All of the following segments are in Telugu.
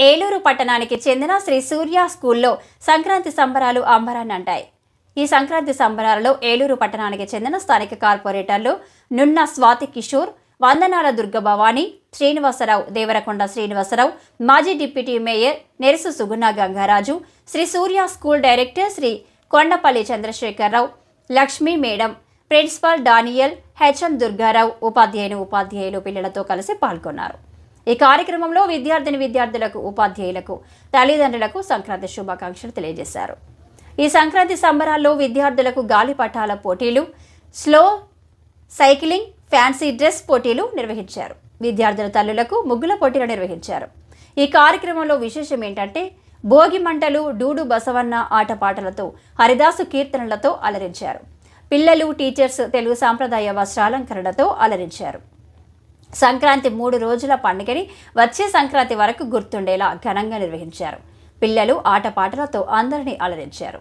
ఏలూరు పట్టణానికి చెందిన శ్రీ సూర్య స్కూల్లో సంక్రాంతి సంబరాలు అంబరాన్ని అంటాయి. ఈ సంక్రాంతి సంబరాలలో ఏలూరు పట్టణానికి చెందిన స్థానిక కార్పొరేటర్లు నున్న స్వాతి కిషోర్, వందనాల దుర్గభవాని, శ్రీనివాసరావు, దేవరకొండ శ్రీనివాసరావు, మాజీ deputy mayor Nerasu Suguna Gangaraju, Shri Surya school director Shri Kondapalli Chandrasekhararao, Lakshmi madam, principal Daniel, HM Durgarao, ఉపాధ్యాయులు పిల్లలతో కలిసి పాల్గొన్నారు. ఈ కార్యక్రమంలో విద్యార్థులకు, ఉపాధ్యాయులకు, తల్లిదండ్రులకు సంక్రాంతి శుభాకాంక్షలు తెలియజేశారు. ఈ సంక్రాంతి సంబరాల్లో విద్యార్థులకు గాలిపటాల పోటీలు, స్లో సైక్లింగ్, ఫ్యాన్సీ డ్రెస్ పోటీలు నిర్వహించారు. విద్యార్థుల తల్లులకు ముగ్గుల పోటీలు నిర్వహించారు. ఈ కార్యక్రమంలో విశేషం ఏంటంటే భోగి మంటలు, డూడు బసవన్న ఆటపాటలతో, హరిదాసు కీర్తనలతో అలరించారు. పిల్లలు, టీచర్స్ తెలుగు సాంప్రదాయ వస్త్రాలంకరణతో అలరించారు. సంక్రాంతి 3 రోజుల పండుగని వచ్చే సంక్రాంతి వరకు గుర్తుండేలా ఘనంగా నిర్వహించారు. పిల్లలు ఆటపాటలతో అందరినీ అలరించారు.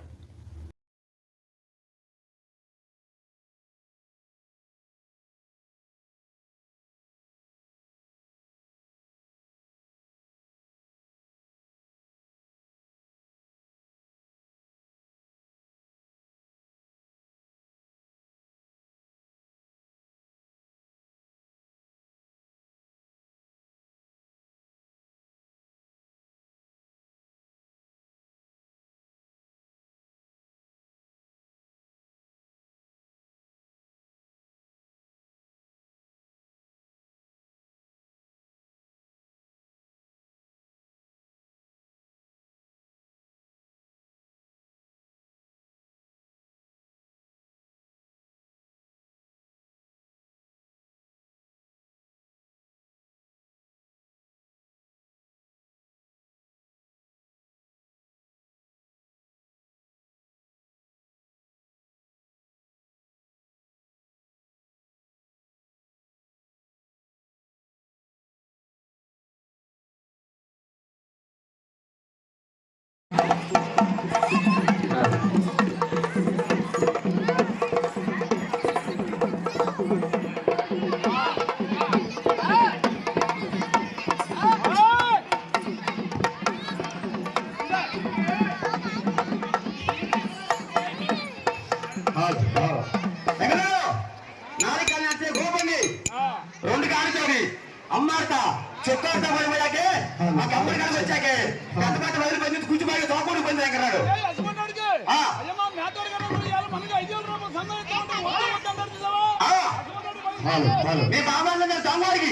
అమ్మార్తా చెక్కార్త పోయాకే ఆ కమ్మడి కనుక వచ్చాకే పెద్ద పెద్ద వదిలి పని కూర్చుపోయి తోపూడి పని దగ్గరాడు మీ బాబాన్న దొంగవాడికి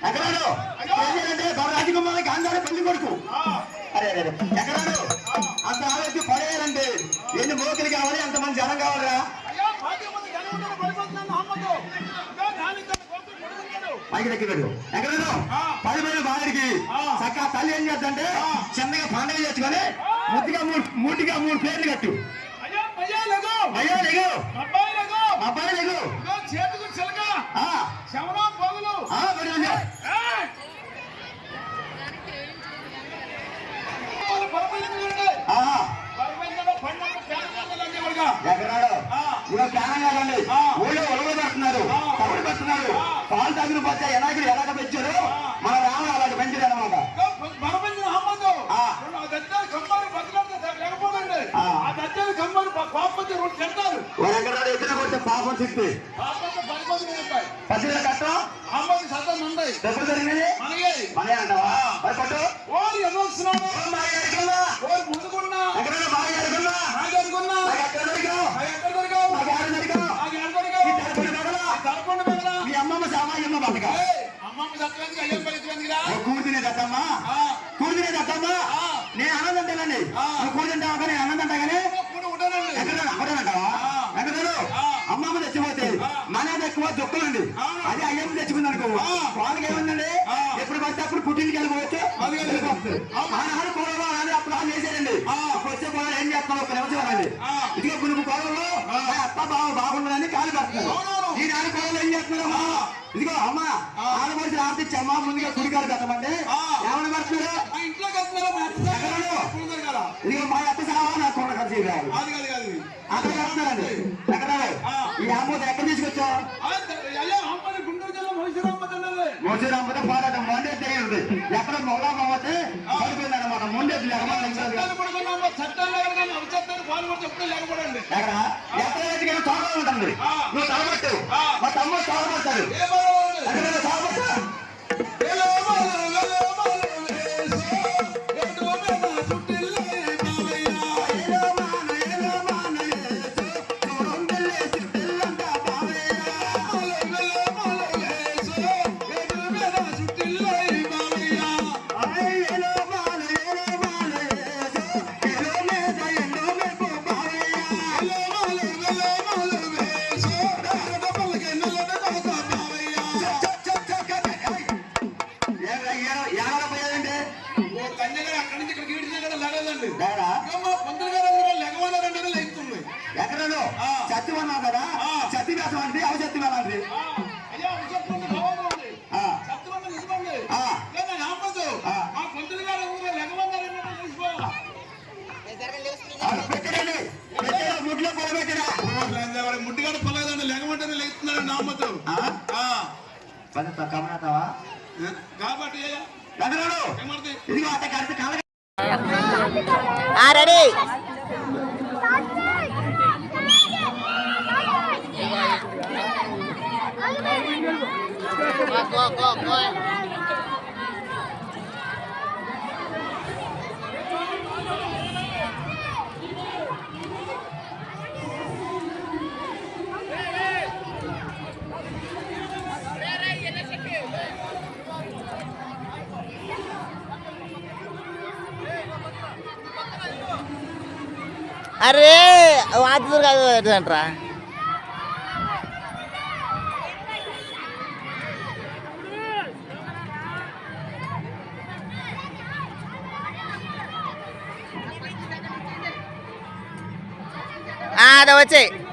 ఎక్కడాడు అంటే రాజకుమారికి అందరూ పెళ్లి కొడుకు అరే అరే ఎక్కడాడు అంత ఆలోచన పడేయాలంటే ఎన్ని మోకలు కావాలి అంతమంది జనం కావాలరా పైకి దక్కినాడు ఎక్కడో 10 మంది బాగా చక్కగా తల్లి ఏం చేద్దంటే చిన్నగా పండుగ చేసుకొని మూటిగా 3 పేర్లు కట్టు అయ్యో లేగు అబ్బాయి లేగు ఎక్కడాడు ఇప్పుడు ప్రాణం కాదండి ఊళ్ళో ఒలవ పెడుతున్నారు తమ్ముడు పెడుతున్నారు పాలు తగ్గిన పచ్చ ఎలాగలు ఎలాగ పెంచారు మన రామ అలాగే పెంచారు అనమాట ఎక్కడాడు ఎక్కడ కొడితే పాపం సిక్కి పసిగా కట్టం ఎప్పుడు జరిగినది మనే అంటావా పట్టు ఎక్కడ బాగా అనుకున్నా మీ అమ్మమ్మ సామాన్యమ్మ బతక కూర్చునే దత్తమ్మా నేను అన్నదంటానండి కూర్చుంటావా నేను అన్నదంటా కానీ ఎక్కడ అక్కడంటావా ఎక్కడ అమ్మమ్మ తెచ్చిపోతే మనది ఎక్కువ దుఃఖలండి అది అయ్యమ్మ తెచ్చుకుంది అనుకో వాళ్ళకి ఏముందండి ఎప్పుడు పడితే అప్పుడు పుట్టింటికి వెళ్ళిపోవచ్చు ఆనాడు కూరలో అప్పుడు వాళ్ళు వేసారండి వచ్చే కూర ఏం చేస్తాను ఒక నిమిషం అండి ఇదిగో కొన్ని కూరలో అత్త బాగుండదని కాలు పెడుతున్నారు ఈ 4 కూరలు ఏం చేస్తున్నారు ఇదిగో అమ్మ ఆడమనిషి ఆర్తిచ్చి అమ్మ ముందుగా గుడికారు కట్టమండి ఏమని పెడుతున్నారు ఇదిగో మా అత్త సావా నాకు కూడా కలిసి అక్కడ కడుతున్నారండి ఎక్కడ ఈ అమ్మ ఎక్కడ తీసుకొచ్చావు మోసరాంబ పోరాటం మండే తెలియదు ఎక్కడ మొగలా పోతే పడిపోయింది అనమాట ముందెద్దు లేకపోతే ఎక్కడ ఎక్కడ తోట ఉంటుంది నువ్వు తలబట్టు మా తమ్ముడు తలబడతాడు ఎక్కడ తలబట్టు ఎక్కడో చత్తి ఉన్నావు కదా చత్తి వేసం అంటే అవ చత్తి వెళ్ళండి ముడ్లో పొలబెట్టిరా ముట్టిగాడు పొలగదండి లెగమంటేనే లేస్తున్నాడు నామతో కమరాతావా కాబట్టి ఎక్కడో ఇదిగో అట్ట కలిసి కాళ్ళ రెడీ అరే వాటి కాదు అంటారా వచ్చాయి